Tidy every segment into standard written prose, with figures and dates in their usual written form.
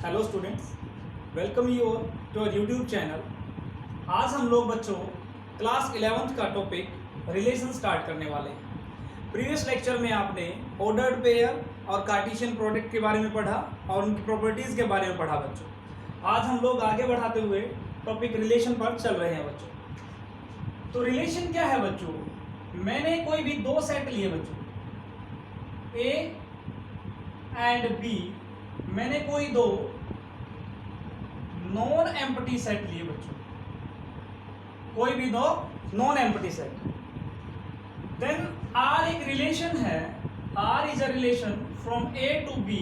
Hello students, welcome you to our YouTube channel. आज हम लोग बच्चों क्लास 11th का टॉपिक रिलेशन स्टार्ट करने वाले हैं। प्रीवियस लेक्चर में आपने ऑर्डर्ड पेयर और कार्टेशियन प्रोडक्ट के बारे में पढ़ा और उनकी प्रॉपर्टीज़ के बारे में पढ़ा बच्चों। आज हम लोग आगे बढ़ाते हुए टॉपिक रिलेशन पर चल रहे हैं बच्चों। तो रिलेशन क्या है बच्चों? मैंने कोई भी दो सेट लिए बच्चों, ए एंड बी। मैंने कोई दो नॉन एम्प्टी सेट लिए बच्चों, कोई भी दो non empty set. Then R एक रिलेशन है, R is a relation from A to B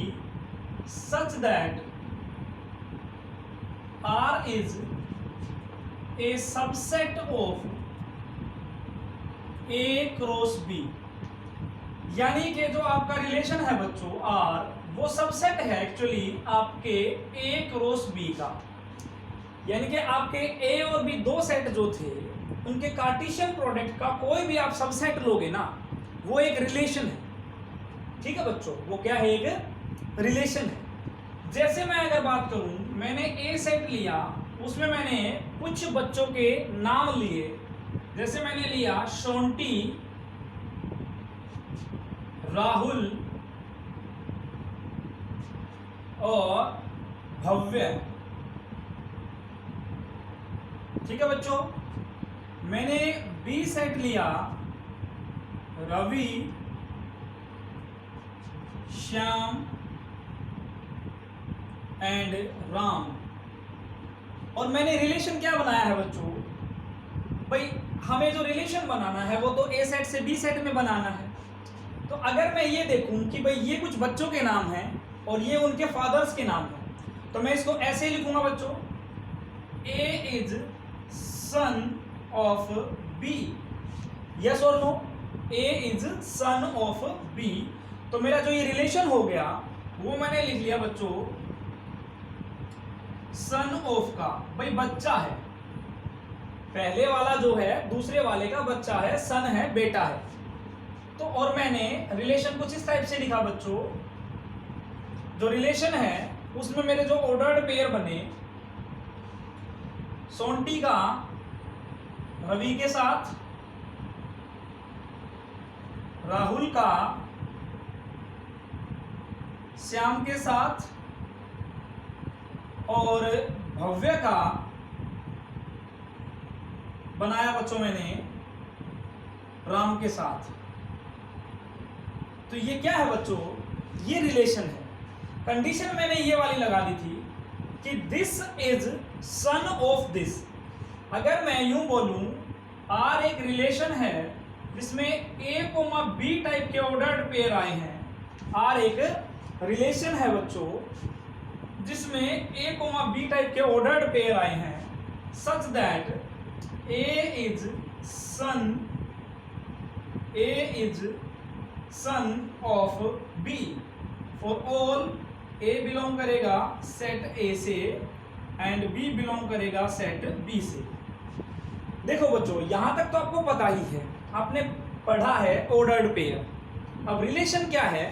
such that R is a subset of A cross B. यानी कि जो आपका रिलेशन है बच्चों आर, वो सबसेट है एक्चुअली आपके ए क्रॉस बी का। यानी कि आपके ए और बी दो सेट जो थे उनके कार्टेशियन प्रोडक्ट का कोई भी आप सबसेट लोगे ना, वो एक रिलेशन है। ठीक है बच्चों, वो क्या है? एक रिलेशन है। जैसे मैं अगर बात करूं, मैंने ए सेट लिया, उसमें मैंने कुछ बच्चों के नाम लिए। जैसे मैंने लिया शोंटी, राहुल और भव्य। ठीक है बच्चों। मैंने बी सेट लिया, रवि, श्याम एंड राम। और मैंने रिलेशन क्या बनाया है बच्चों? भाई हमें जो रिलेशन बनाना है वो तो ए सेट से बी सेट में बनाना है। तो अगर मैं ये देखूं कि भाई ये कुछ बच्चों के नाम हैं और ये उनके फादर्स के नाम हैं, तो मैं इसको ऐसे ही लिखूंगा बच्चों, A is son of B. Yes और no? A is son of B. तो मेरा जो ये रिलेशन हो गया वो मैंने लिख लिया बच्चों सन ऑफ का। भाई बच्चा है, पहले वाला जो है दूसरे वाले का बच्चा है, सन है, बेटा है। तो और मैंने रिलेशन कुछ इस टाइप से लिखा बच्चों, जो रिलेशन है उसमें मेरे जो ऑर्डर्ड पेयर बने, सोंटी का रवि के साथ, राहुल का श्याम के साथ और भव्य का बनाया बच्चों मैंने राम के साथ। तो ये क्या है बच्चों? ये रिलेशन है। कंडीशन मैंने ये वाली लगा दी थी कि this is son of this. अगर मैं यूं बोलूं, आर एक रिलेशन है जिसमें ए कोमा बी टाइप के ऑर्डर्ड पेयर आए हैं। आर एक रिलेशन है बच्चों जिसमें ए कोमा बी टाइप के ऑर्डर्ड पेयर आए हैं such that A is son of B. For all A belong करेगा सेट ए से एंड बी बिलोंग करेगा सेट बी से। देखो बच्चों, यहां तक तो आपको पता ही है, आपने पढ़ा है ऑर्डर्ड पेयर। अब रिलेशन क्या है?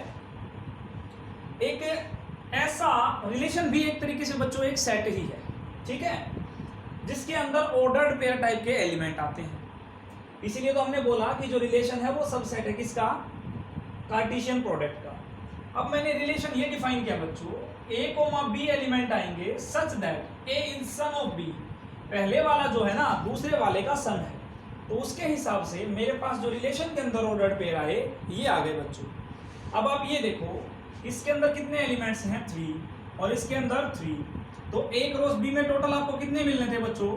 एक ऐसा रिलेशन भी एक तरीके से बच्चों एक सेट ही है, ठीक है, जिसके अंदर ऑर्डर्ड पेयर टाइप के एलिमेंट आते हैं। इसीलिए तो हमने बोला कि जो रिलेशन है वो सबसेट है किसका? कार्टेशियन प्रोडक्ट का। अब मैंने रिलेशन ये डिफाइन किया बच्चों, ए कोमा बी एलिमेंट आएंगे such that A is son of B. पहले वाला जो है ना दूसरे वाले का सन है, तो उसके हिसाब से मेरे पास जो रिलेशन के अंदर ऑर्डर्ड पेयर आए ये आ गए बच्चों। अब आप ये देखो, इसके अंदर कितने एलिमेंट्स हैं? 3, और इसके अंदर 3। तो ए क्रॉस बी में टोटल आपको कितने मिलने थे बच्चों?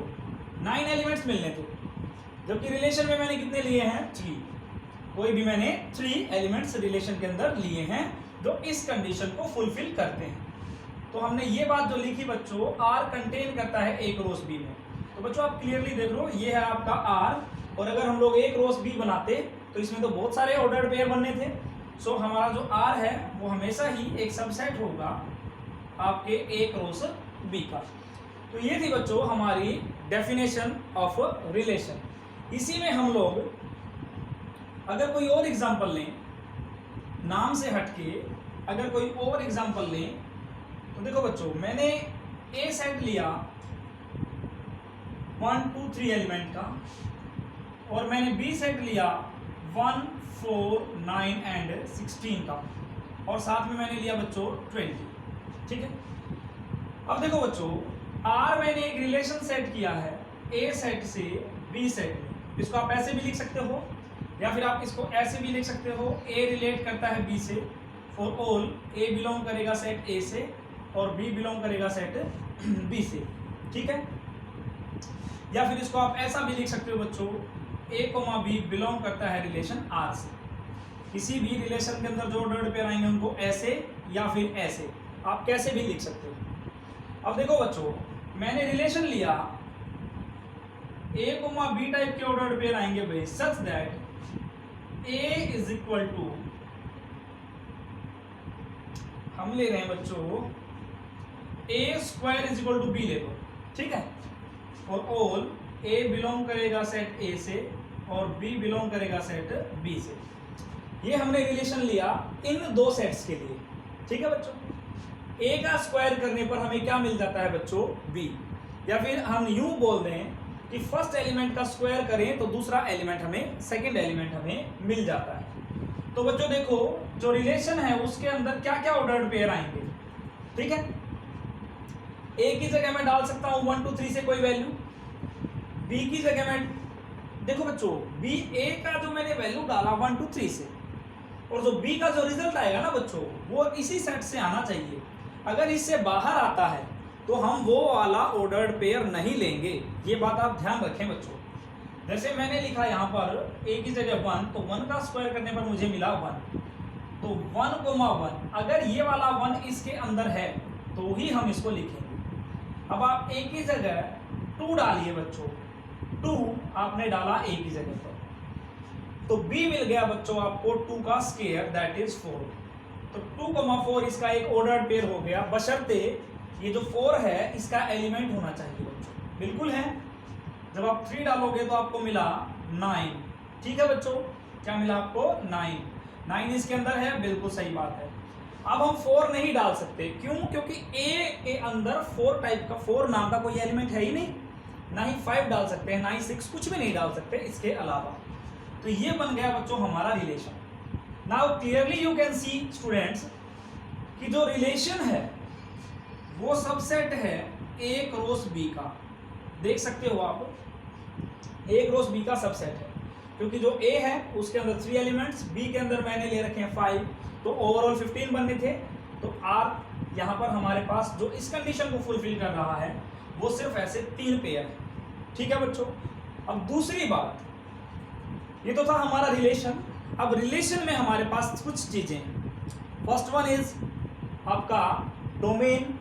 9 एलिमेंट्स मिलने थे, जबकि रिलेशन में मैंने कितने लिए हैं? 3। कोई भी मैंने 3 एलिमेंट्स रिलेशन के अंदर लिए हैं जो इस कंडीशन को फुलफिल करते हैं। तो हमने ये बात जो लिखी बच्चों, आर कंटेन करता है ए क्रॉस बी में। तो बच्चों आप क्लियरली देख लो, ये है आपका आर, और अगर हम लोग ए क्रॉस बी बनाते तो इसमें तो बहुत सारे ऑर्डर्ड पेयर बनने थे। सो हमारा जो आर है वो हमेशा ही एक सबसेट होगा आपके ए क्रॉस बी का। तो ये थी बच्चों हमारी डेफिनेशन ऑफ रिलेशन। इसी में हम लोग अगर कोई और एग्जांपल लें, नाम से हटके अगर कोई और एग्जांपल लें, तो देखो बच्चों, मैंने ए सेट लिया 1 2 3 एलिमेंट का, और मैंने बी सेट लिया 1 4 9 एंड 16 का, और साथ में मैंने लिया बच्चों 20। ठीक है, अब देखो बच्चों, आर मैंने एक रिलेशन सेट किया है ए सेट से बी सेट में। इसको आप ऐसे भी लिख सकते हो, या फिर आप इसको ऐसे भी लिख सकते हो, ए रिलेट करता है बी से, फॉर ऑल ए बिलोंग करेगा सेट ए से, और बी बिलोंग करेगा सेट बी से। ठीक है, या फिर इसको आप ऐसा भी लिख सकते हो बच्चों, ए कोमा बी बिलोंग करता है रिलेशन आर से। किसी भी रिलेशन के अंदर जो ऑर्डर्ड पेयर आएंगे उनको ऐसे या फिर ऐसे, आप कैसे भी लिख सकते हो। अब देखो बच्चों, मैंने रिलेशन लिया ए कोमा बी टाइप के ऑर्डर्ड पेयर आएंगे भाई, such that A is equal to, हम ले रहे हैं बच्चों A square is equal to B ले लो। ठीक है, और ऑल ए बिलोंग करेगा सेट ए से और बी बिलोंग करेगा सेट बी से। ये हमने रिलेशन लिया इन दो सेट्स के लिए। ठीक है बच्चों, ए का स्क्वायर करने पर हमें क्या मिल जाता है बच्चों, बी। या फिर हम यूं बोल दें कि फर्स्ट एलिमेंट का स्क्वायर करें तो दूसरा एलिमेंट हमें, सेकंड एलिमेंट हमें मिल जाता है। तो बच्चों देखो, जो रिलेशन है उसके अंदर क्या क्या ऑर्डर्ड पेयर आएंगे। ठीक है, ए की जगह मैं डाल सकता हूं 1 2 3 से कोई वैल्यू, बी की जगह में, देखो बच्चों, बी ए का जो मैंने वैल्यू डाला 1 2 3 से, और जो बी का जो रिजल्ट आएगा ना बच्चों, वो इसी सेट से आना चाहिए। अगर इससे बाहर आता है तो हम वो वाला ऑर्डर्ड पेयर नहीं लेंगे। ये बात आप ध्यान रखें बच्चों। जैसे मैंने लिखा यहाँ पर ए की जगह 1, तो 1 का स्क्वायर करने पर मुझे मिला 1, तो 1 कोमा 1, अगर ये वाला 1 इसके अंदर है तो ही हम इसको लिखेंगे। अब आप ए की जगह 2 डालिए बच्चों, 2 आपने डाला ए की जगह पर, तो बी मिल गया बच्चों आपको 2 का स्क्वायर, दैट इज 4। तो 2,4 इसका एक ऑर्डर्ड पेयर हो गया, बशर्ते ये जो 4 है इसका एलिमेंट होना चाहिए बच्चों। बिल्कुल है, जब आप 3 डालोगे तो आपको मिला 9। ठीक है बच्चों, क्या मिला आपको, 9 इसके अंदर है, बिल्कुल सही बात है। अब हम 4 नहीं डाल सकते, क्यों, क्योंकि ए के अंदर 4 टाइप का, 4 नाम का कोई एलिमेंट है ही नहीं। ना ही 5 डाल सकते हैं, ना ही 6, कुछ भी नहीं डाल सकते इसके अलावा। तो ये बन गया बच्चों हमारा relation. Now clearly you can see students कि जो रिलेशन है वो सबसेट है ए क्रॉस बी का। देख सकते हो आप, ए क्रॉस बी का सबसेट है, क्योंकि जो ए है उसके अंदर 3 एलिमेंट्स, बी के अंदर मैंने ले रखे हैं 5, तो ओवरऑल 15 बनने थे। तो आर यहाँ पर हमारे पास जो इस कंडीशन को फुलफिल कर रहा है वो सिर्फ ऐसे 3 पेयर है। ठीक है बच्चों, अब दूसरी बात, ये तो था हमारा रिलेशन। अब रिलेशन में हमारे पास कुछ चीजें, फर्स्ट वन इज आपका डोमेन,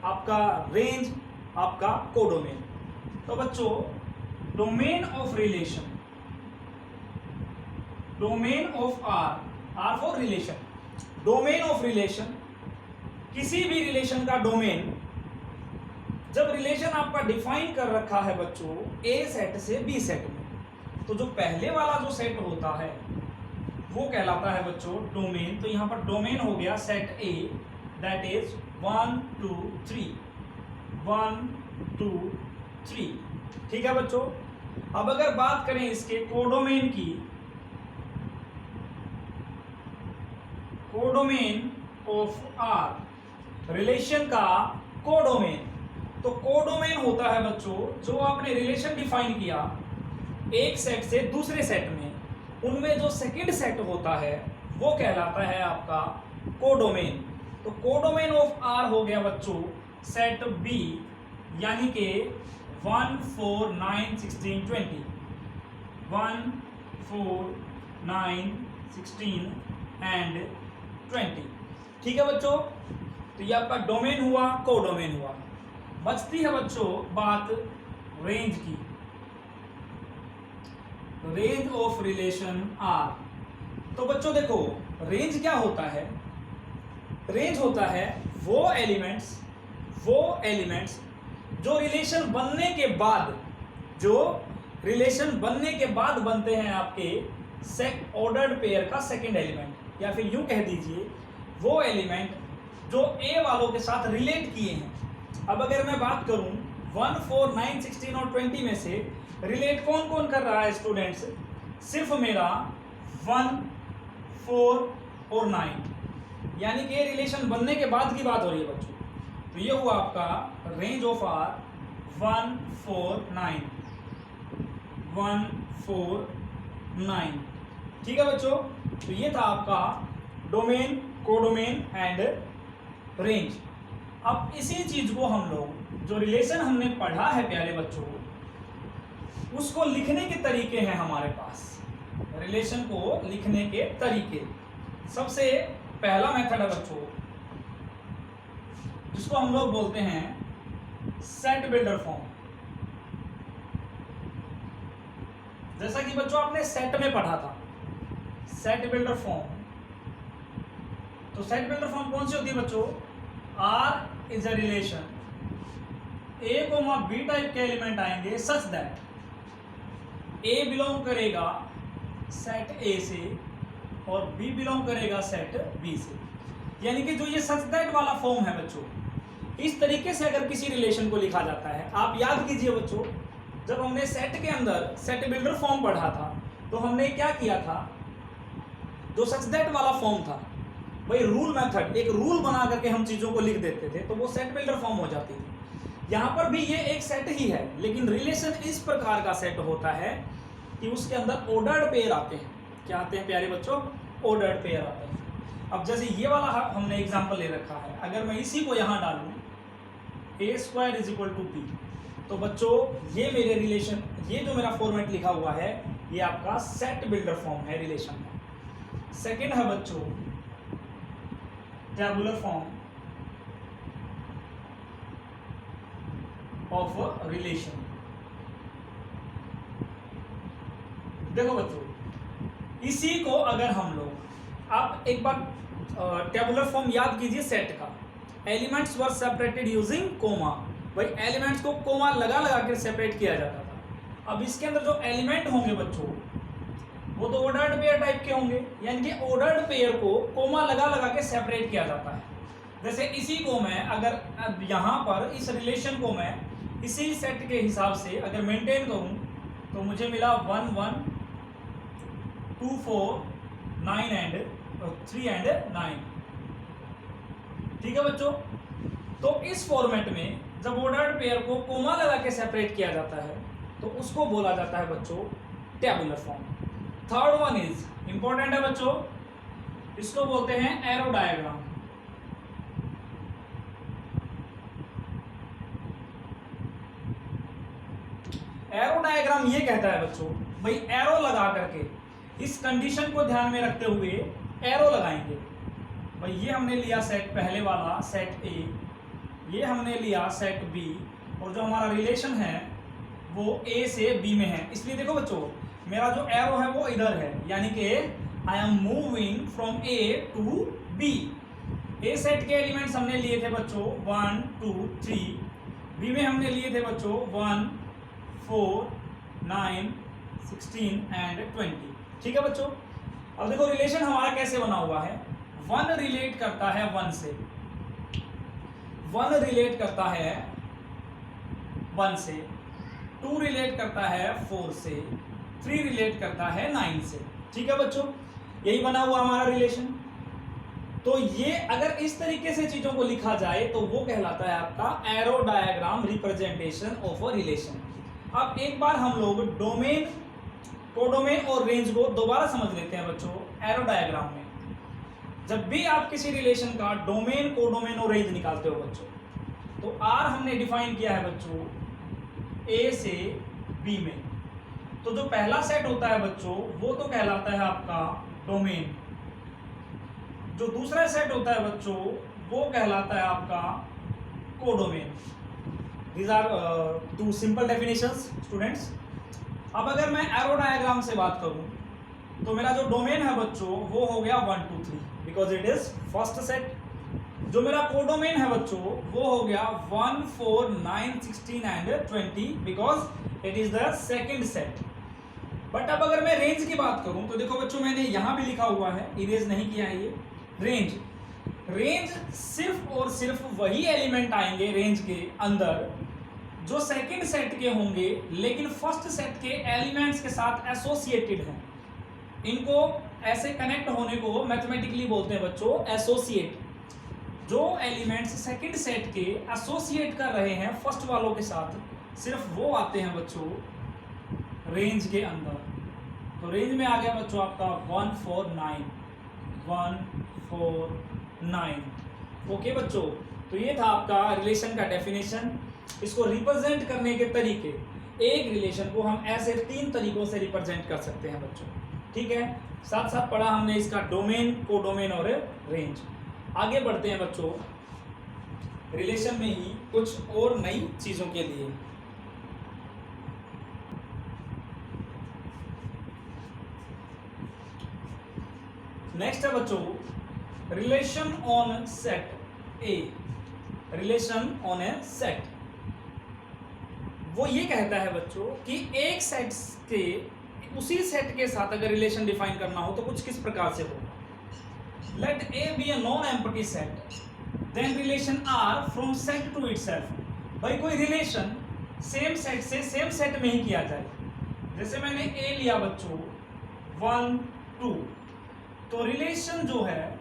आपका रेंज, आपका कोडोमेन। तो बच्चों, domain of relation, domain of R for relation, domain of relation, किसी भी रिलेशन का डोमेन, जब रिलेशन आपका डिफाइन कर रखा है बच्चों ए सेट से बी सेट में, तो जो पहले वाला जो सेट होता है वो कहलाता है बच्चों डोमेन। तो यहां पर डोमेन हो गया सेट ए, दैट इज 1 2 3, 1 2 3। ठीक है बच्चों, अब अगर बात करें इसके कोडोमेन की, कोडोमेन ऑफ आर, रिलेशन का कोडोमेन, तो कोडोमेन होता है बच्चों जो आपने रिलेशन डिफाइन किया एक सेट से दूसरे सेट में, उनमें जो सेकंड सेट होता है वो कहलाता है आपका कोडोमेन। तो कोडोमेन ऑफ आर हो गया बच्चों सेट बी, यानी कि 1 4 9 16 20, 1 4 9 16 एंड 20। ठीक है बच्चों, तो ये आपका डोमेन हुआ, कोडोमेन हुआ। बचती है बच्चों बात रेंज की, रेंज ऑफ रिलेशन आर। तो बच्चों देखो, रेंज क्या होता है, रेंज होता है वो एलिमेंट्स जो रिलेशन बनने के बाद, जो रिलेशन बनने के बाद बनते हैं आपके ऑर्डर्ड पेयर का सेकंड एलिमेंट, या फिर यूं कह दीजिए वो एलिमेंट जो ए वालों के साथ रिलेट किए हैं। अब अगर मैं बात करूं 1, 4, 9, 16 और 20 में से रिलेट कौन कौन कर रहा है स्टूडेंट्स? सिर्फ मेरा 1, 4 और 9, यानी कि रिलेशन बनने के बाद की बात हो रही है बच्चों। तो ये हुआ आपका रेंज ऑफ आर 1, 4, 9, 1, 4, 9। ठीक है बच्चों, तो ये था आपका डोमेन, कोडोमेन एंड रेंज। अब इसी चीज को हम लोग, जो रिलेशन हमने पढ़ा है प्यारे बच्चों, उसको लिखने के तरीके हैं हमारे पास। रिलेशन को लिखने के तरीके, सबसे पहला मेथड है बच्चों, जिसको हम लोग बोलते हैं सेट बिल्डर फॉर्म। जैसा कि बच्चों आपने सेट में पढ़ा था, सेट बिल्डर फॉर्म। तो सेट बिल्डर फॉर्म कौन सी होती है बच्चों? R is a relation, A comma B type के एलिमेंट आएंगे सच दैट ए बिलोंग करेगा सेट ए से और बी बिलोंग करेगा सेट बी से। यानी कि जो ये सच दैट वाला फॉर्म है बच्चों, इस तरीके से अगर किसी रिलेशन को लिखा जाता है। आप याद कीजिए बच्चों, जब हमने सेट के अंदर सेट बिल्डर फॉर्म पढ़ा था तो हमने क्या किया था, जो सच दैट वाला फॉर्म था भाई, रूल मेथड, एक रूल बना करके हम चीजों को लिख देते थे, तो वो सेट बिल्डर फॉर्म हो जाती थी। यहाँ पर भी ये एक सेट ही है, लेकिन रिलेशन इस प्रकार का सेट होता है कि उसके अंदर ऑर्डर्ड पेयर आते हैं। क्या आते हैं प्यारे बच्चों? ऑर्डर्ड पेयर आते हैं। अब जैसे ये वाला हमने एग्जाम्पल ले रखा है, अगर मैं इसी को यहाँ डालूं a² = b, तो बच्चों ये मेरे रिलेशन, ये जो मेरा फॉर्मेट लिखा हुआ है, ये आपका सेट बिल्डर फॉर्म है रिलेशन का। सेकेंड है बच्चों टेबुलर फॉर्म ऑफ रिलेशन। देखो बच्चों, इसी को अगर हम लोग, आप एक बार टेबुलर फॉर्म याद कीजिए सेट का, elements were separated using comma. भाई एलिमेंट्स को कोमा लगा लगा कर सेपरेट किया जाता था। अब इसके अंदर जो एलिमेंट होंगे बच्चों, वो तो ऑर्डर्ड पेयर टाइप के होंगे, यानी कि ऑर्डर्ड पेयर को कोमा लगा लगा के सेपरेट किया जाता है। जैसे इसी को मैं अगर अब यहाँ पर इस रिलेशन को मैं इसी सेट के हिसाब से अगर मेंटेन करूँ, तो मुझे मिला 1, 1, 2, 4, 9 एंड 3 एंड 9। ठीक है बच्चों, तो इस फॉर्मेट में जब ऑर्डर्ड पेयर को कोमा लगा के सेपरेट किया जाता है, तो उसको बोला जाता है बच्चों tabular form. Third one is important है बच्चों, इसको बोलते हैं एरो डायग्राम। एरो डायग्राम ये कहता है बच्चों, भाई एरो लगा करके, इस कंडीशन को ध्यान में रखते हुए एरो लगाएंगे। भाई ये हमने लिया सेट पहले वाला सेट ए, ये हमने लिया सेट बी, और जो हमारा रिलेशन है वो ए से बी में है। इसलिए देखो बच्चों, मेरा जो एरो है वो इधर है, यानी कि I am moving from A to B. A set के एलिमेंट्स हमने लिए थे बच्चों 1, 2, 3, बी में हमने लिए थे बच्चों 1, 4, 9, 16 एंड 20। ठीक है बच्चों, अब देखो रिलेशन हमारा कैसे बना हुआ है। 1 रिलेट करता है 1 से, 1 रिलेट करता है 1 से, 2 रिलेट करता है 4 से, 3 रिलेट करता है 9 से। ठीक है बच्चों, यही बना हुआ हमारा रिलेशन। तो ये अगर इस तरीके से चीजों को लिखा जाए तो वो कहलाता है आपका arrow diagram representation of a relation. अब एक बार हम लोग डोमेन, कोडोमेन और रेंज को दोबारा समझ लेते हैं बच्चों। एरो डायग्राम में जब भी आप किसी रिलेशन का डोमेन, कोडोमेन और रेंज निकालते हो बच्चों, तो आर हमने डिफाइन किया है बच्चों ए से बी में। तो जो पहला सेट होता है बच्चों वो तो कहलाता है आपका डोमेन, जो दूसरा सेट होता है बच्चों वो कहलाता है आपका codomain. These are 2 simple definitions students. अब अगर मैं एरो डायग्राम से बात करूं तो मेरा जो डोमेन है बच्चों वो हो गया 1, 2, 3 because it is first set. जो मेरा कोडोमेन है बच्चों वो हो गया 1, 4, 9, 16 and 20 because it is the second set. But अब अगर मैं रेंज की बात करूं तो देखो बच्चों, मैंने यहां भी लिखा हुआ है, इरेज नहीं किया है ये रेंज। रेंज सिर्फ और सिर्फ वही एलिमेंट आएंगे रेंज के अंदर जो सेकंड सेट के होंगे लेकिन फर्स्ट सेट के एलिमेंट्स के साथ एसोसिएटेड हैं। इनको ऐसे कनेक्ट होने को मैथमेटिकली बोलते हैं बच्चों एसोसिएट। जो एलिमेंट्स सेकंड सेट के एसोसिएट कर रहे हैं फर्स्ट वालों के साथ, सिर्फ वो आते हैं बच्चों रेंज के अंदर। तो रेंज में आ गया बच्चों आपका 149 149। ओके बच्चों, तो ये था आपका रिलेशन का डेफिनेशन। इसको रिप्रेजेंट करने के तरीके, एक रिलेशन को हम ऐसे 3 तरीकों से रिप्रेजेंट कर सकते हैं बच्चों। ठीक है, साथ साथ पढ़ा हमने इसका डोमेन, कोडोमेन और रेंज। आगे बढ़ते हैं बच्चों रिलेशन में ही कुछ और नई चीजों के लिए। नेक्स्ट है बच्चों relation on set A. Relation on A set, वो ये कहता है बच्चों कि एक सेट के उसी सेट के साथ अगर रिलेशन डिफाइन करना हो तो कुछ किस प्रकार से होगा। Let A be a non empty set, then relation R from set to itself. भाई कोई रिलेशन सेम सेट से सेम सेट में ही किया जाए। जैसे मैंने ए लिया बच्चों 1 2, तो रिलेशन जो है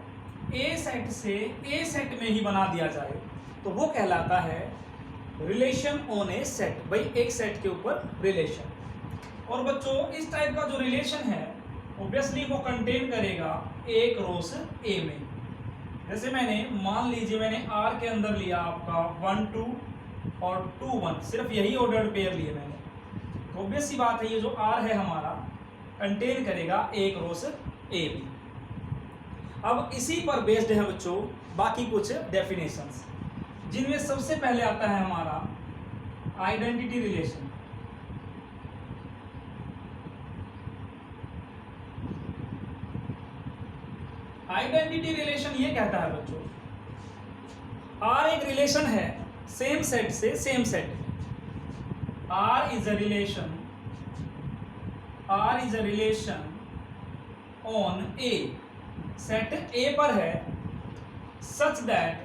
ए सेट से ए सेट में ही बना दिया जाए तो वो कहलाता है रिलेशन ऑन ए सेट। भाई एक सेट के ऊपर रिलेशन। और बच्चों इस टाइप का जो रिलेशन है ऑब्वियसली वो कंटेन करेगा एक रोस ए में। जैसे मैंने मान लीजिए मैंने आर के अंदर लिया आपका 1 2 और 2 1, सिर्फ यही ऑर्डर्ड पेयर लिए मैंने, तो ऑब्वियस सी बात है ये जो आर है हमारा कंटेन करेगा एक रोस ए भी। अब इसी पर बेस्ड है बच्चों बाकी कुछ डेफिनेशंस, जिनमें सबसे पहले आता है हमारा आइडेंटिटी रिलेशन। आइडेंटिटी रिलेशन ये कहता है बच्चों आर एक रिलेशन है सेम सेट से same set. R is a relation on A, set A पर है, सच दैट,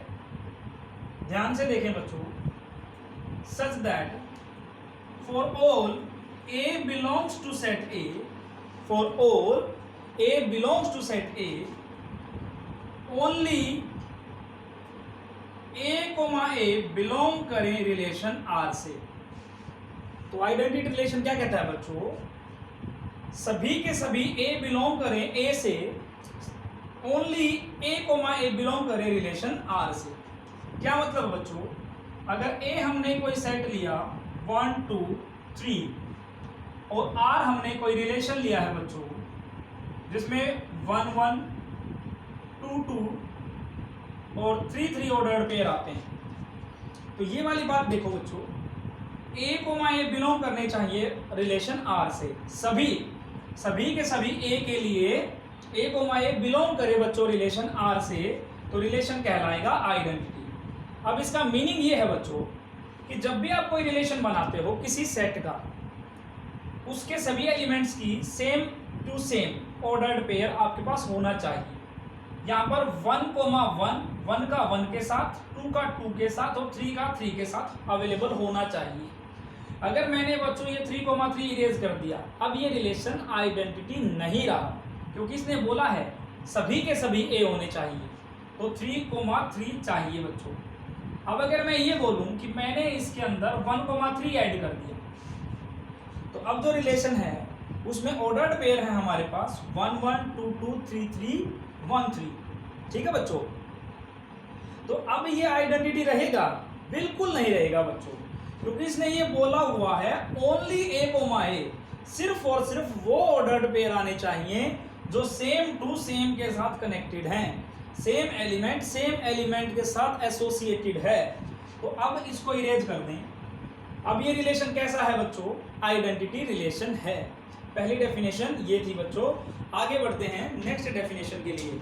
ध्यान से देखें बच्चों, such that for all A belongs to set A, for all A belongs to set A, only A belong करें relation R से। तो identity relation क्या कहता है बच्चों, सभी के सभी ए बिलोंग करें ए से, ओनली ए बिलोंग करे रिलेशन आर से। क्या मतलब बच्चों, अगर ए हमने कोई सेट लिया 1 2 3 और आर हमने कोई रिलेशन लिया है बच्चों जिसमें 1 1 2 2 और 3 3 ऑर्डर्ड पेयर आते हैं, तो ये वाली बात देखो बच्चों, ए बिलोंग करने चाहिए रिलेशन आर से। सभी के सभी ए के लिए ए बिलोंग करे बच्चों रिलेशन आर से, तो रिलेशन कहलाएगा आइडेंटिटी। अब इसका मीनिंग ये है बच्चों कि जब भी आप कोई रिलेशन बनाते हो किसी सेट का, उसके सभी एलिमेंट्स की same to same ordered pair आपके पास होना चाहिए। यहाँ पर 1 का 1 के साथ, 2 का 2 के साथ और 3 का 3 के साथ अवेलेबल होना चाहिए। अगर मैंने बच्चों ये 3 इरेज कर दिया, अब ये रिलेशन आइडेंटिटी नहीं रहा, क्योंकि इसने बोला है सभी के सभी ए होने चाहिए, तो 3 चाहिए बच्चों। अब अगर मैं ये बोलूं कि मैंने इसके अंदर 1 ऐड कर दिया, तो अब जो रिलेशन है उसमें ऑर्डर्ड पेयर है हमारे पास 1 1 2 2 3 3 1 3। ठीक है बच्चों, तो अब ये आइडेंटिटी रहेगा? बिल्कुल नहीं रहेगा बच्चों, क्योंकि इसने ये बोला हुआ है ओनली ए, सिर्फ और सिर्फ वो ऑर्डर्ड पेयर आने चाहिए जो सेम टू सेम के साथ कनेक्टेड हैं, सेम एलिमेंट के साथ एसोसिएटेड है। तो अब इसको इरेज कर दें। अब ये रिलेशन कैसा है बच्चों? आइडेंटिटी रिलेशन है। पहली डेफिनेशन ये थी बच्चों। आगे बढ़ते हैं नेक्स्ट डेफिनेशन के लिए।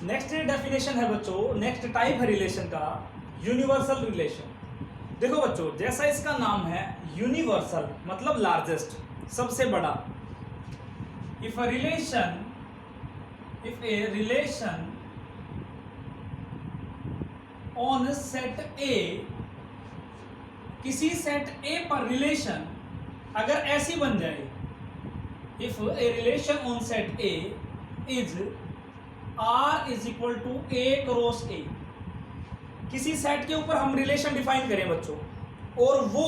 नेक्स्ट डेफिनेशन है बच्चों, नेक्स्ट टाइप है रिलेशन का यूनिवर्सल रिलेशन। देखो बच्चों, जैसा इसका नाम है यूनिवर्सल मतलब लार्जेस्ट, सबसे बड़ा। If a relation on set A, किसी सेट ए पर रिलेशन अगर ऐसी बन जाए, if a relation on set A is R is equal to A cross A, किसी सेट के ऊपर हम रिलेशन डिफाइन करें बच्चों, और वो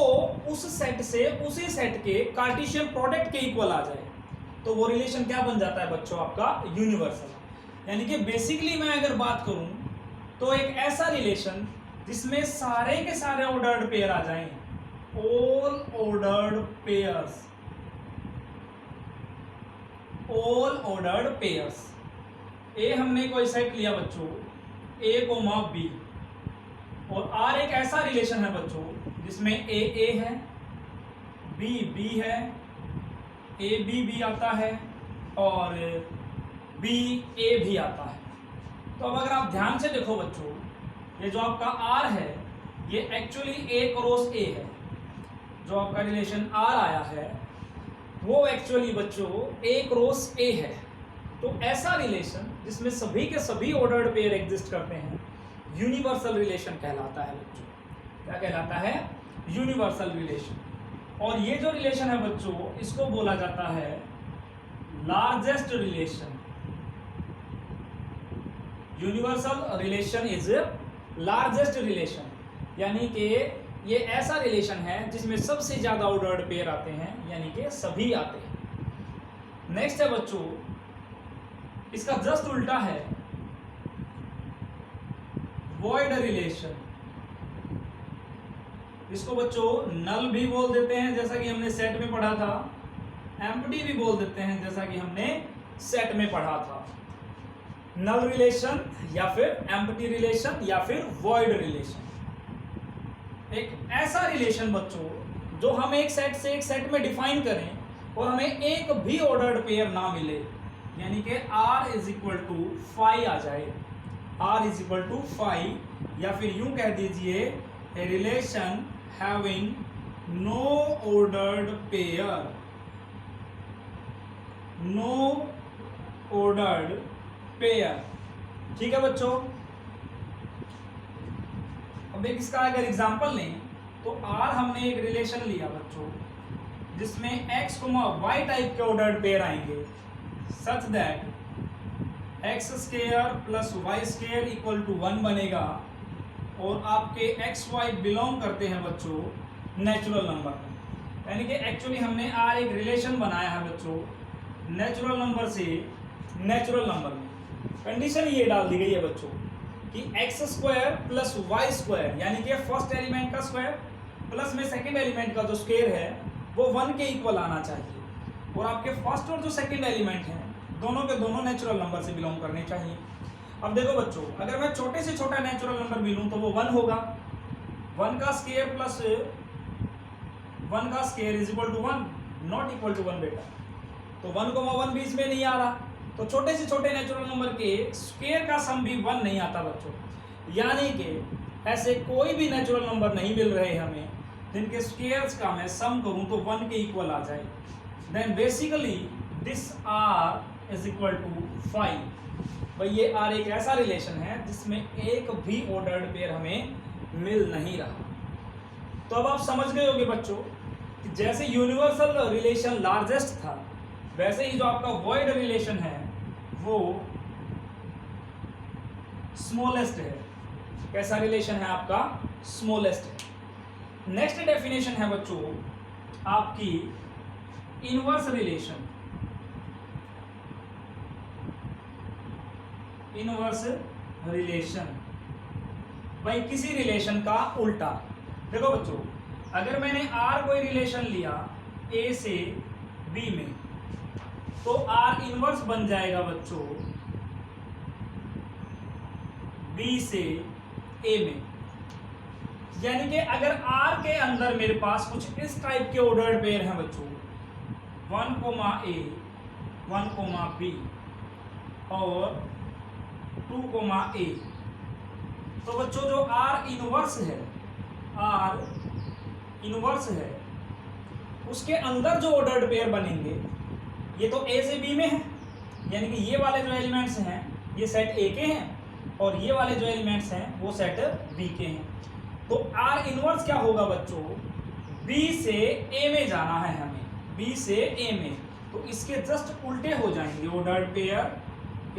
उस सेट से उसी सेट के कार्टेशियन प्रोडक्ट के इक्वल आ जाए, तो वो रिलेशन क्या बन जाता है बच्चों? आपका यूनिवर्सल। यानी कि बेसिकली मैं अगर बात करूं तो एक ऐसा रिलेशन जिसमें सारे के सारे ऑर्डर्ड पेयर आ जाएं, all ordered pairs, all ordered pairs. A हमने कोई सेट लिया बच्चों, ए कोमा बी, और आर एक ऐसा रिलेशन है बच्चों जिसमें ए है, बी बी है, ए बी आता है, और बी ए भी आता है। तो अब अगर आप ध्यान से देखो बच्चों, ये जो आपका आर है ये एक्चुअली ए क्रॉस ए है। जो आपका रिलेशन आर आया है वो एक्चुअली बच्चों ए क्रॉस ए है। तो ऐसा रिलेशन जिसमें सभी के सभी ऑर्डर्ड पेयर एग्जिस्ट करते हैं यूनिवर्सल रिलेशन कहलाता है बच्चों। क्या कहलाता है? Universal relation. और ये जो रिलेशन है बच्चों इसको बोला जाता है largest relation. Universal relation is largest relation, यानी कि ये ऐसा रिलेशन है जिसमें सबसे ज्यादा ऑर्डर्ड पेयर आते हैं, यानी कि सभी आते हैं। नेक्स्ट है बच्चों, इसका जस्ट उल्टा है वॉइड रिलेशन। इसको बच्चों नल भी बोल देते हैं जैसा कि हमने सेट में पढ़ा था, एम्प्टी भी बोल देते हैं जैसा कि हमने सेट में पढ़ा था। नल रिलेशन या फिर एम्प्टी रिलेशन या फिर वॉइड रिलेशन, एक ऐसा रिलेशन बच्चों जो हम एक सेट से एक सेट में डिफाइन करें और हमें एक भी ऑर्डर्ड पेयर ना मिले, यानी कि R इज इक्वल टू 5 आ जाए, R इज इक्वल टू 5, या फिर यूं कह दीजिए a relation having no ordered pair, no ordered pair. ठीक है बच्चों। अब एक इसका अगर एग्जांपल लें तो R हमने एक रिलेशन लिया बच्चों जिसमें x, y टाइप के ऑर्डर्ड पेयर आएंगे such that x square plus y square equal to 1 बनेगा, और आपके x y बिलोंग करते हैं बच्चों नेचुरल नंबर में। यानी कि एक्चुअली हमने R एक रिलेशन बनाया है बच्चों नेचुरल नंबर से नेचुरल नंबर में। कंडीशन ये डाल दी गई है बच्चों कि x square plus y square, यानी कि फर्स्ट एलिमेंट का स्क्वायर प्लस में सेकंड एलिमेंट का जो स्क्वायर है वो 1 के इक्वल आना चाहिए, और आपके फर्स्ट और जो सेकंड एलिमेंट हैं दोनों के दोनों नेचुरल नंबर से बिलोंग करने चाहिए। अब देखो बच्चों, अगर मैं छोटे से छोटा नेचुरल नंबर भी लूं तो वो 1 होगा। 1 का स्क्वायर प्लस 1 का square is equal to 1, not equal to 1 बेटा। तो 1, 1 बीच में नहीं आ रहा, तो छोटे से छोटे नेचुरल नंबर के स्क्वायर का सम भी 1 नहीं आता बच्चों। यानी कि ऐसे कोई भी नेचुरल नंबर नहीं मिल रहे हमें जिनके स्क्वायर्स का मैं सम करूं तो 1 के इक्वल आ जाए। Then basically this R is equal to 5। भाई ये R एक ऐसा रिलेशन है जिसमें एक भी ऑर्डर्ड पेयर हमें मिल नहीं रहा। तो अब आप समझ गए होंगे बच्चों कि जैसे यूनिवर्सल रिलेशन लार्जेस्ट था, वैसे ही जो आपका वॉइड रिलेशन है वो स्मॉलेस्ट है। कैसा रिलेशन है आपका? स्मॉलेस्ट है। नेक्स्ट डेफिनेशन है बच्चों आपकी इनवर्स रिलेशन। इनवर्स रिलेशन भाई किसी रिलेशन का उल्टा। देखो बच्चों, अगर मैंने R कोई रिलेशन लिया A से B में, तो R इनवर्स बन जाएगा बच्चों B से A में। यानी कि अगर R के अंदर मेरे पास कुछ इस टाइप के ऑर्डर्ड पेयर हैं बच्चों 1, A 1, B और 2, A, तो बच्चों जो R इनवर्स है उसके अंदर जो ऑर्डर्ड पेयर बनेंगे, ये तो ए से बी में है, यानी कि ये वाले जो एलिमेंट्स हैं ये सेट ए के हैं और ये वाले जो एलिमेंट्स हैं वो सेट बी के हैं। तो आर इनवर्स क्या होगा बच्चों, बी से ए में जाना है हमें, बी से ए में, तो इसके जस्ट उल्टे हो जाएंगे ordered pair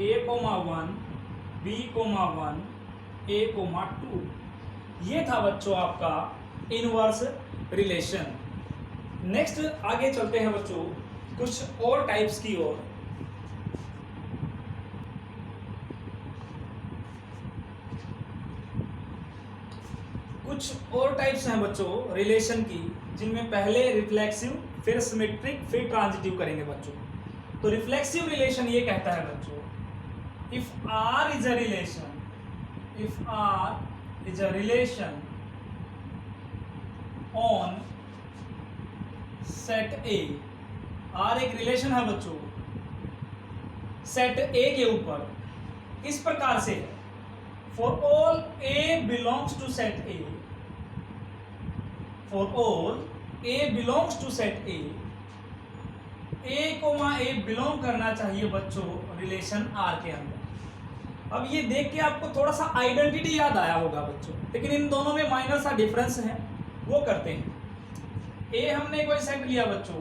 A comma 1 B comma 1 A comma 2। ये था बच्चों आपका इनवर्स रिलेशन। नेक्स्ट आगे चलते हैं बच्चों कुछ और टाइप्स की ओर। कुछ और टाइप्स हैं बच्चों रिलेशन की, जिनमें पहले रिफ्लेक्सिव, फिर सिमेट्रिक, फिर ट्रांजिटिव करेंगे बच्चों। तो रिफ्लेक्सिव रिलेशन ये कहता है बच्चों, if R is a relation, if R is a relation on set A, R एक रिलेशन है बच्चों सेट ए के ऊपर, इस प्रकार से है, for all A belongs to set A, for all A belongs to set A comma A belong करना चाहिए बच्चों रिलेशन आर के अंदर। अब ये देख के आपको थोड़ा सा आइडेंटिटी याद आया होगा बच्चों, लेकिन इन दोनों में माइनर सा डिफरेंस है, वो करते हैं। ए हमने कोई सेट लिया बच्चों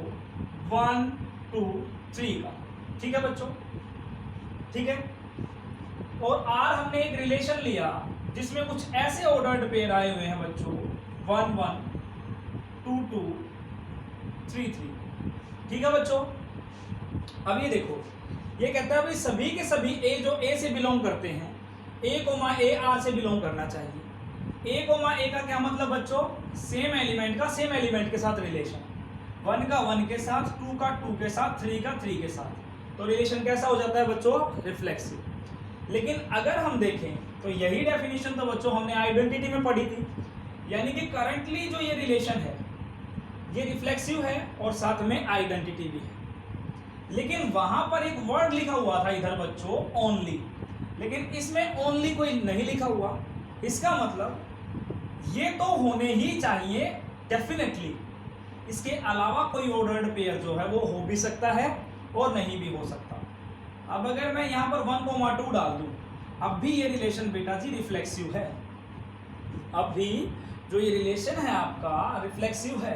1 2 3 का, ठीक है बच्चों, ठीक है, और आर हमने एक रिलेशन लिया जिसमें कुछ ऐसे ऑर्डर्ड पेयर आए हुए हैं बच्चों 1 1 2 2 3 3, ठीक है बच्चों। अब ये देखो, ये कहता है भाई सभी के सभी ए जो ए से बिलोंग करते हैं, ए कोमा ए आर से बिलोंग करना चाहिए। ए कोमा ए का क्या मतलब बच्चों, सेम एलिमेंट का सेम एलिमेंट के साथ रिलेशन, 1 का 1 के साथ, 2 का 2 के साथ, 3 का 3 के साथ, तो रिलेशन कैसा हो जाता है बच्चों, रिफ्लेक्सिव। लेकिन अगर हम देखें तो यही डेफिनेशन तो बच्चों हमने आइडेंटिटी में पढ़ी थी, यानी कि करंटली जो ये रिलेशन है ये रिफ्लेक्सिव है और साथ में आइडेंटिटी भी है। लेकिन वहां पर एक वर्ड लिखा हुआ था इधर बच्चों ओनली, लेकिन इसमें ओनली कोई नहीं लिखा हुआ। इसका मतलब ये तो होने ही चाहिए डेफिनेटली, इसके अलावा कोई ऑर्डर्ड पेयर जो है वो हो भी सकता है और नहीं भी हो सकता। अब अगर मैं यहाँ पर 1,2 डाल दूं, अब भी ये रिलेशन बेटा जी रिफ्लेक्सिव है, अब भी जो ये रिलेशन है आपका रिफ्लेक्सिव है,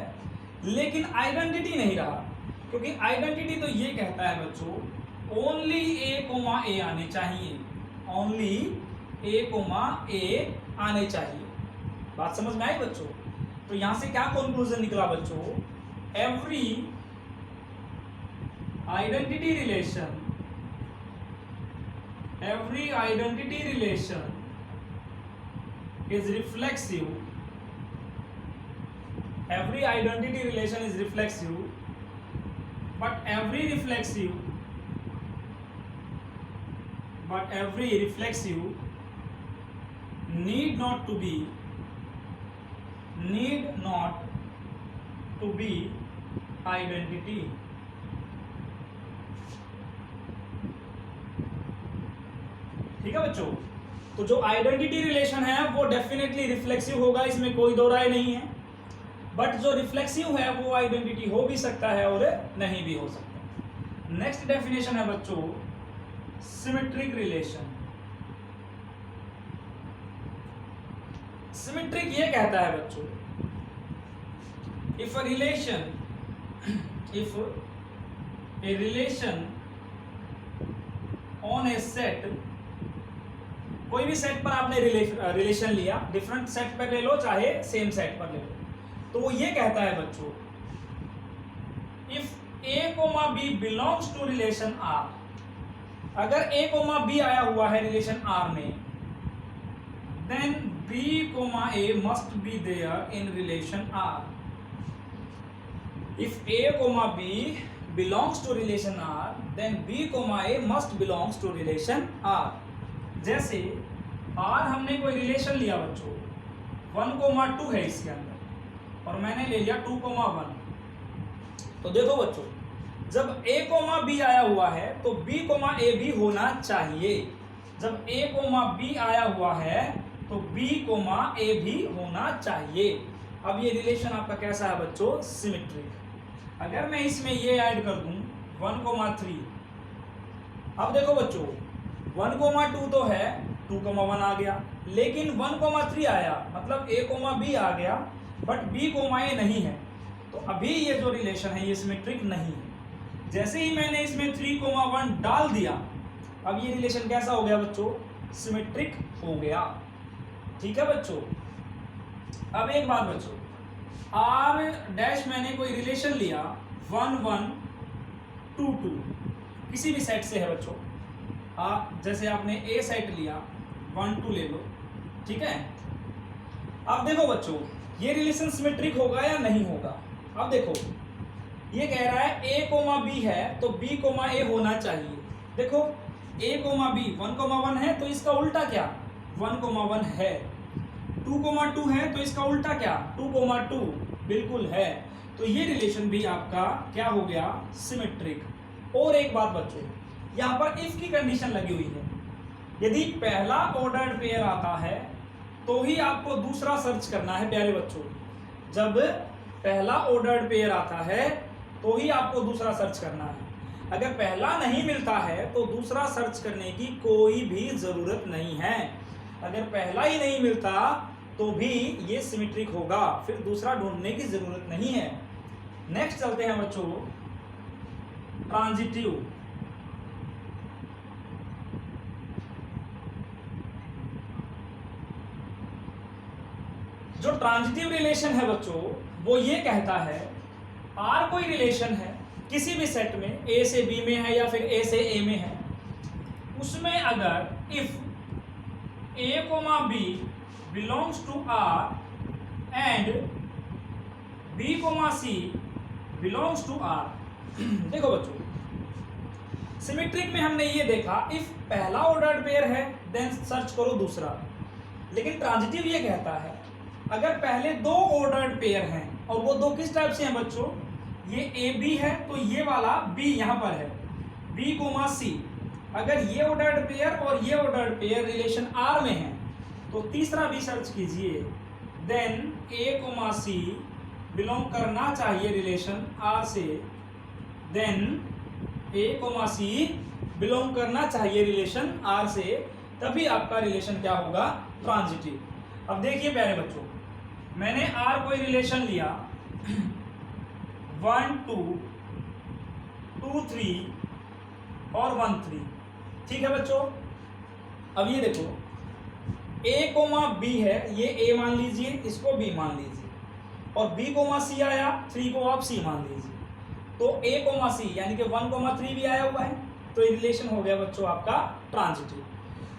लेकिन आइडेंटिटी नहीं रहा, क्योंकि आइडेंटिटी तो ये कहता है बच्चों ओनली ए कोमा ए आने चाहिए, ओनली ए कोमा ए आने चाहिए। बात समझ में आई बच्चों? तो यहां से क्या कंक्लूजन निकला बच्चों, every identity relation, every identity relation is reflexive, every identity relation is reflexive, but every reflexive need not to be identity। ठीक है बच्चों, तो जो आइडेंटिटी रिलेशन है वो डेफिनेटली रिफ्लेक्सिव होगा, इसमें कोई दो राय नहीं है, बट जो रिफ्लेक्सिव है वो आइडेंटिटी हो भी सकता है और नहीं भी हो सकता। नेक्स्ट डेफिनेशन है बच्चों सिमेट्रिक रिलेशन। सिमेट्रिक ये कहता है बच्चों, if a relation on A set, कोई भी सेट पर आपने रिलेशन लिया, डिफरेंट सेट पर ले लो चाहे सेम सेट पर ले लो, तो वो ये कहता है बच्चों if A comma B belongs to relation R, अगर ए कोमा बी आया हुआ है रिलेशन आर में, then B comma A must be there in relation R. If A comma B belongs to relation R, then B comma A must belongs to relation R. जैसे R हमने कोई relation लिया बच्चों 1,2 है इसके अंदर, और मैंने ले लिया 2,1, तो देखो बच्चों जब a कोमा बी आया हुआ है तो b कोमा ए भी होना चाहिए, जब a कोमा बी आया हुआ है तो b कोमा ए भी होना चाहिए। अब ये रिलेशन आपका कैसा है बच्चों, सिमेट्रिक। अगर मैं इसमें ये ऐड कर दूं 1,3, अब देखो बच्चों 1,2 तो है, 2,1 आ गया, लेकिन 1,3 आया, मतलब a, b आ गया, बट b, a नहीं है। तो अभी ये जो रिलेशन है ये सिमेट्रिक नहीं है। जैसे ही मैंने इसमें 3,1 डाल दिया, अब ये रिलेशन कैसा हो गया बच्चों? सिमेट्रिक हो गया। ठीक है बच्चों। अब एक बात बच्चों, r डैश मैंने कोई रिलेशन लिया 1, 1, 2, 2 किसी भी सेट से है बच्चों। जैसे आपने a सेट लिया 1, 2 ले लो, ठीक है। अब देखो बच्चों ये रिलेशन सिमेट्रिक होगा या नहीं होगा। अब देखो ये कह रहा है a, b है तो b, a होना चाहिए। देखो a, b 1,1 है तो इसका उल्टा क्या? 1,1 है। 2,2 है तो इसका उल्टा क्या? 2,2 बिल्कुल है। तो ये रिलेशन भी आपका क्या हो गया? सिमेट्रिक। और एक बात बच्चों, यहाँ पर इफ की कंडीशन लगी हुई है। यदि पहला ऑर्डर्ड पेयर आता है तो ही आपको दूसरा सर्च करना है प्यारे बच्चों। जब पहला ऑर्डर्ड पेयर आता है तो ही आपको दूसरा सर्च करना है। अगर पहला नहीं मिलता है तो दूसरा सर्च करने की कोई भी जरूरत नहीं है। अगर पहला ही नहीं मिलता तो भी ये सिमेट्रिक होगा, फिर दूसरा ढूंढने की जरूरत नहीं है। नेक्स्ट चलते हैं बच्चों, ट्रांजिटिव। जो ट्रांजिटिव रिलेशन है बच्चों वो ये कहता है R कोई रिलेशन है किसी भी सेट में, A से B में है या फिर A से A में है, उसमें अगर if A, B belongs to R and B, C belongs to R। देखो बच्चों सिमेट्रिक में हमने ये देखा इफ पहला ऑर्डर्ड पेयर है देन सर्च करो दूसरा। लेकिन ट्रांजिटिव ये कहता है अगर पहले दो ऑर्डर्ड पेयर हैं, और वो दो किस टाइप से हैं बच्चों? ये ए बी है तो ये वाला बी यहाँ पर है, B, C। अगर ये ऑर्डर्ड पेयर और ये ऑर्डर्ड पेयर रिलेशन R में है तो तीसरा भी सर्च कीजिए, देन A, C बिलोंग करना चाहिए रिलेशन R से, देन A, C बिलोंग करना चाहिए रिलेशन R से, तभी आपका रिलेशन क्या होगा? ट्रांजिटिव। अब देखिए प्यारे बच्चों, मैंने R कोई रिलेशन लिया 1, 2, 2, 3 और 1, 3, ठीक है बच्चों। अब ये देखो A, B है, ये A मान लीजिए, इसको B मान लीजिए, और B, C आया, 3 को आप C मान लीजिए। तो A, C यानी कि 1, 3 भी आया हुआ है, तो ये रिलेशन हो गया बच्चों आपका ट्रांजिटिव।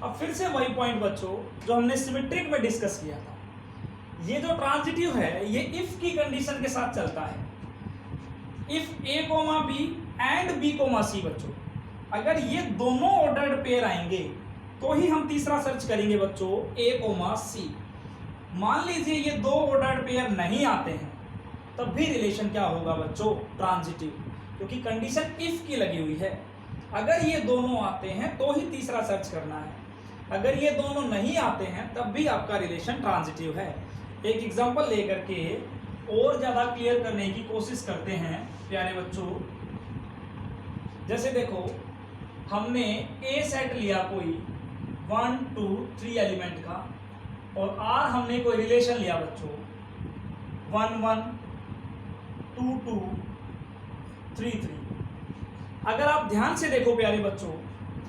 अब फिर से वही पॉइंट बच्चों जो हमने सिमेट्रिक में डिस्कस किया था, ये जो ट्रांजिटिव है ये इफ की कंडीशन के साथ चलता है। If A, B and B, C बच्चों, अगर ये दोनों ऑर्डर्ड पेयर आएंगे तो ही हम तीसरा सर्च करेंगे बच्चों, A, C। मान लीजिए ये दो ऑर्डर्ड पेयर नहीं आते हैं, तब भी रिलेशन क्या होगा बच्चों? ट्रांजिटिव, क्योंकि कंडीशन इफ की लगी हुई है। अगर ये दोनों आते हैं तो ही तीसरा सर्च करना है, अगर ये दोनों नहीं आते हैं तब भी आपका रिलेशन ट्रांजिटिव है। एक एग्जांपल लेकर के और ज्यादा क्लियर करने की कोशिश करते हैं प्यारे बच्चों। जैसे देखो हमने A सेट लिया कोई 1, 2, 3 एलिमेंट का, और R हमने कोई रिलेशन लिया बच्चों 1, 1, 2, 2, 3, 3। अगर आप ध्यान से देखो प्यारे बच्चों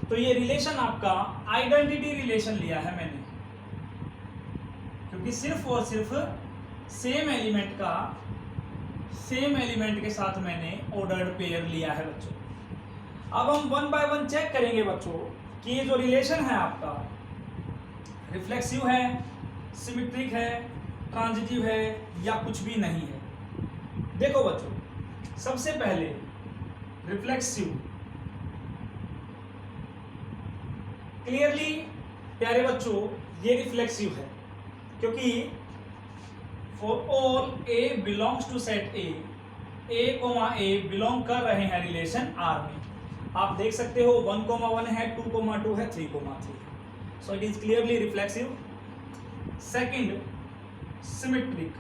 तो ये रिलेशन आपका आइडेंटिटी रिलेशन लिया है मैंने, क्योंकि सिर्फ और सिर्फ सेम एलिमेंट के साथ मैंने ऑर्डर्ड पेयर लिया है बच्चों। अब हम 1 बाय 1 चेक करेंगे बच्चों कि ये जो रिलेशन है आपका रिफ्लेक्सिव है, सिमेट्रिक है, ट्रांजिटिव है या कुछ भी नहीं है। देखो बच्चों सबसे पहले रिफ्लेक्सिव, क्लियरली प्यारे बच्चों ये रिफ्लेक्सिव है, क्योंकि for all A belongs to set A, belong कर रहे हैं रिलेशन R में। आप देख सकते हो 1, 1 है, 2, 2 है, 3, 3 है। So it is clearly reflexive. Second symmetric,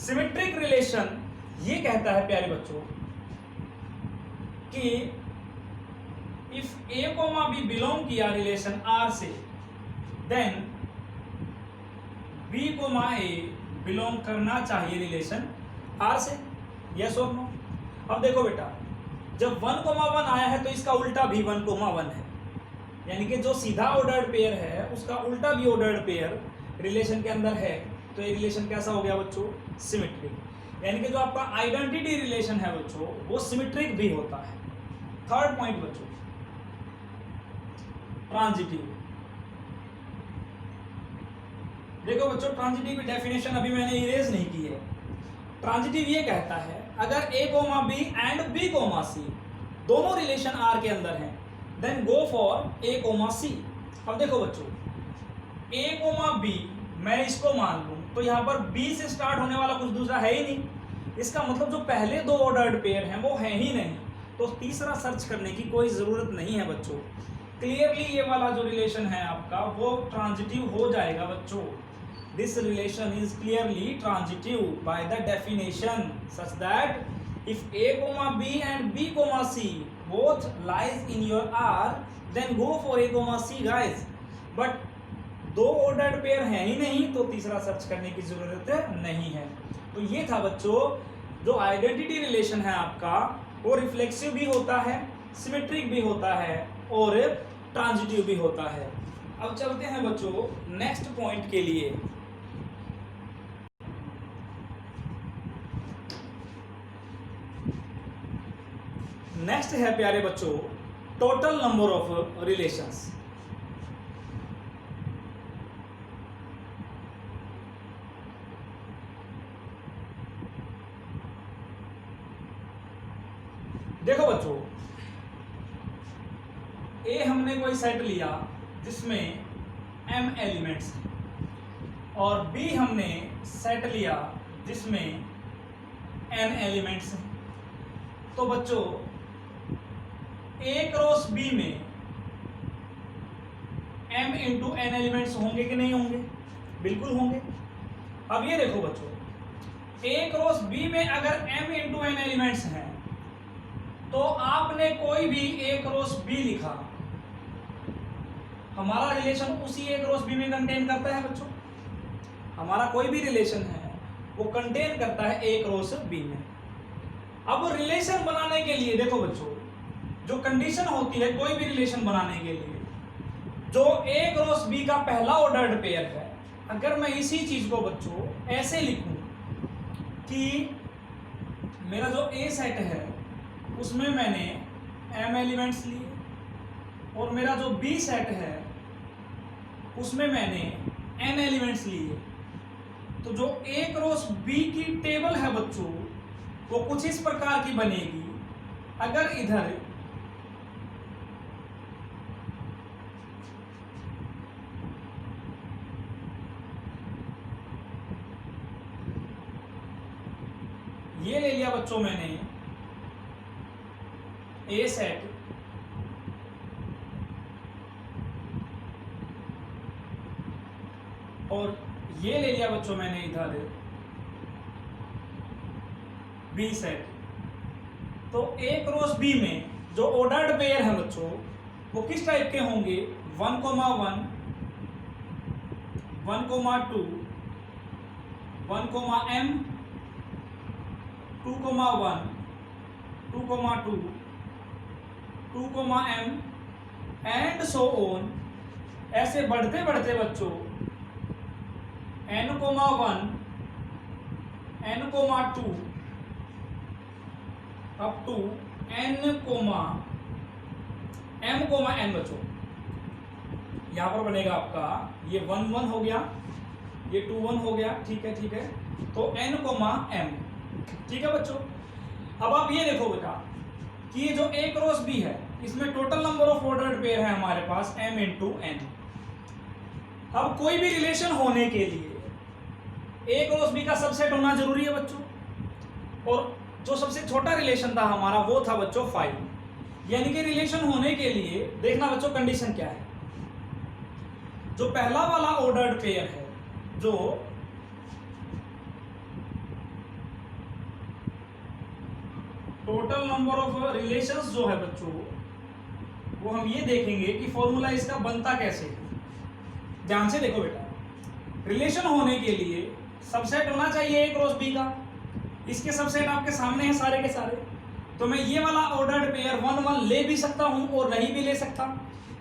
symmetric relation ये कहता है प्यारे बच्चों कि if A comma B belong किया रिलेशन आर से, then B comma A belong करना चाहिए रिलेशन आर से। यस और नो? अब देखो बेटा, जब 1,1 आया है तो इसका उल्टा भी 1,1 है, यानी कि जो सीधा ऑर्डर्ड पेयर है उसका उल्टा भी ऑर्डर्ड पेयर रिलेशन के अंदर है, तो ये रिलेशन कैसा हो गया बच्चों? सिमेट्रिक। यानी कि जो आपका आइडेंटिटी रिलेशन है बच्चों वो सिमेट्रिक भी होता है। थर्ड पॉइंट बच्चों, ट्रांजिटिव। देखो बच्चों, ट्रांजिटिव की डेफिनेशन अभी मैंने इरेज नहीं की है। ट्रांजिटिव ये कहता है अगर A comma B and B comma C दोनों रिलेशन आर के अंदर हैं, then go for A comma C. अब देखो बच्चों, ए कोमा बी मैं इसको मान लूं तो यहाँ पर बी से स्टार्ट होने वाला कुछ दूसरा है ही नहीं, इसका मतलब जो पहले दो ऑर्डर्ड पेयर हैं वो है ही नहीं, तो तीसरा सर्च करने की कोई जरूरत नहीं है बच्चों। क्लियरली ये वाला जो रिलेशन है आपका वो ट्रांजिटिव हो जाएगा बच्चों। This relation is clearly transitive by the definition such that if A comma B and B comma C both lies in your R, then go for A comma C guys. But दो ordered pair है ही नहीं, तो तीसरा search करने की जरूरत नहीं है। तो ये था बच्चों, जो आइडेंटिटी रिलेशन है आपका वो रिफ्लेक्सिव भी होता है, सिमेट्रिक भी होता है और ट्रांजिटिव भी होता है। अब चलते हैं बच्चों नेक्स्ट पॉइंट के लिए। नेक्स्ट है प्यारे बच्चों टोटल नंबर ऑफ रिलेशंस। देखो बच्चों, ए हमने कोई सेट लिया जिसमें m एलिमेंट्स हैं और बी हमने सेट लिया जिसमें n एलिमेंट्स हैं। तो बच्चों a क्रॉस b में m इंटू n एलिमेंट्स होंगे कि नहीं होंगे? बिल्कुल होंगे। अब ये देखो बच्चों, a क्रॉस b में अगर m इंटू n एलिमेंट्स हैं तो आपने कोई भी a क्रॉस b लिखा, हमारा रिलेशन उसी a क्रॉस b में कंटेन करता है बच्चों। हमारा कोई भी रिलेशन है वो कंटेन करता है a क्रॉस b में। अब रिलेशन बनाने के लिए देखो बच्चों, जो कंडीशन होती है कोई भी रिलेशन बनाने के लिए, जो a क्रॉस b का पहला ऑर्डर्ड पेयर है, अगर मैं इसी चीज को बच्चों ऐसे लिखूं कि मेरा जो a सेट है उसमें मैंने m एलिमेंट्स लिए और मेरा जो b सेट है उसमें मैंने n एलिमेंट्स लिए, तो जो a क्रॉस b की टेबल है बच्चों वो कुछ इस प्रकार की बनेगी। अगर इधर ये ले लिया बच्चों मैंने ए सेट और ये ले लिया बच्चों मैंने इधर बी सेट, तो ए क्रॉस बी में जो ऑर्डर्ड पेयर है बच्चों वो किस टाइप के होंगे? 1,1, 1,2, 1,m, 2,1, 2,2, 2,m and so on. ऐसे बढ़ते बढ़ते बच्चों n,1, n,2 up to n,m,n बच्चों। यहां पर बनेगा आपका ये 1,1 हो गया, ये 2,1 हो गया, ठीक है ठीक है, तो n,m, ठीक है बच्चों। अब आप ये देखो बेटा कि ये जो a क्रॉस b है इसमें total number of ordered pair है हमारे पास m इंटू n। अब कोई भी रिलेशन होने के लिए a क्रॉस b का सबसेट होना जरूरी है बच्चों, और जो सबसे छोटा रिलेशन था हमारा वो था बच्चों 5। यानी कि रिलेशन होने के लिए देखना बच्चों कंडीशन क्या है। जो पहला वाला ऑर्डर्ड पेयर है, जो टोटल नंबर ऑफ रिलेशंस जो है बच्चों, वो हम ये देखेंगे कि फॉर्मूला इसका बनता कैसे है। ध्यान से देखो बेटा, रिलेशन होने के लिए सबसेट होना चाहिए A क्रॉस B का। इसके सबसेट आपके सामने हैं सारे के सारे, तो मैं ये वाला ऑर्डर्ड पेयर 1 1 ले भी सकता हूं और नहीं भी ले सकता,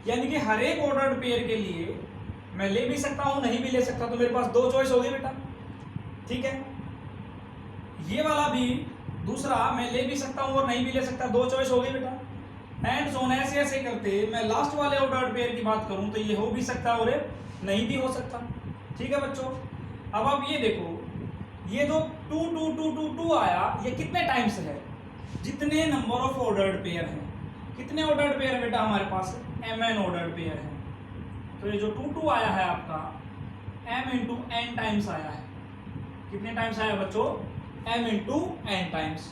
यानी कि हर एक ऑर्डर्ड पेयर के लिए मैं ले भी सकता हूं नहीं भी ले सकता। तो मेरे पास दो चॉइस होगी बेटा, ठीक है। ये वाला भी दूसरा मैं ले भी सकता हूं और नहीं भी ले सकता, दो चॉइस होगी बेटा। एंड जोन ऐसे ऐसे करते मैं लास्ट वाले ऑर्डर्ड पेयर की बात करूं तो ये हो भी सकता और नहीं भी हो सकता, ठीक है बच्चों। अब आप ये देखो, ये जो 2 2 2 2 2 आया, ये कितने टाइम्स है? जितने नंबर ऑफ ऑर्डर्ड पेयर हैं। कितने ऑर्डर्ड पेयर है बेटा हमारे पास? mn ऑर्डर्ड पेयर है। तो ये जो 2 2 आया है आपका m इंटू n टाइम्स आया है। कितने टाइम्स आया बच्चों? m into n times.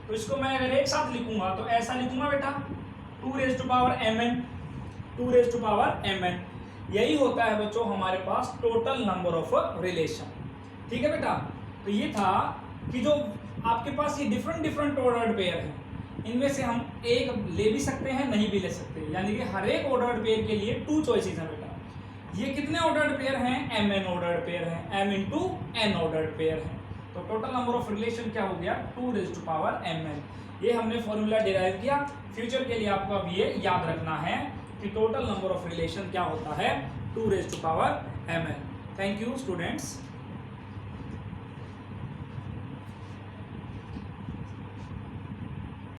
तो इसको मैं अगर एक साथ लिखूंगा तो ऐसा लिखूंगा बेटा 2 raise to power mn, 2 raise to power mn। यही होता है बच्चों हमारे पास टोटल नंबर ऑफ रिलेशन, ठीक है बेटा। तो ये था कि जो आपके पास ये डिफरेंट ऑर्डर्ड पेयर हैं, इनमें से हम एक ले भी सकते हैं नहीं भी ले सकते, यानी कि हर एक ऑर्डर्ड पेयर के लिए 2 चॉइसेस हैं बेटा। ये कितने ऑर्डर्ड पेयर हैं? mn ऑर्डर्ड पेयर हैं, m into n ordered pair हैं। तो टोटल नंबर ऑफ रिलेशन क्या हो गया? 2 रेज़ टू पावर mn। ये हमने फॉर्मूला डिराइव किया। फ्यूचर के लिए आपको अब ये याद रखना है कि टोटल नंबर ऑफ रिलेशन क्या होता है? 2 raise to power mn। Thank you students.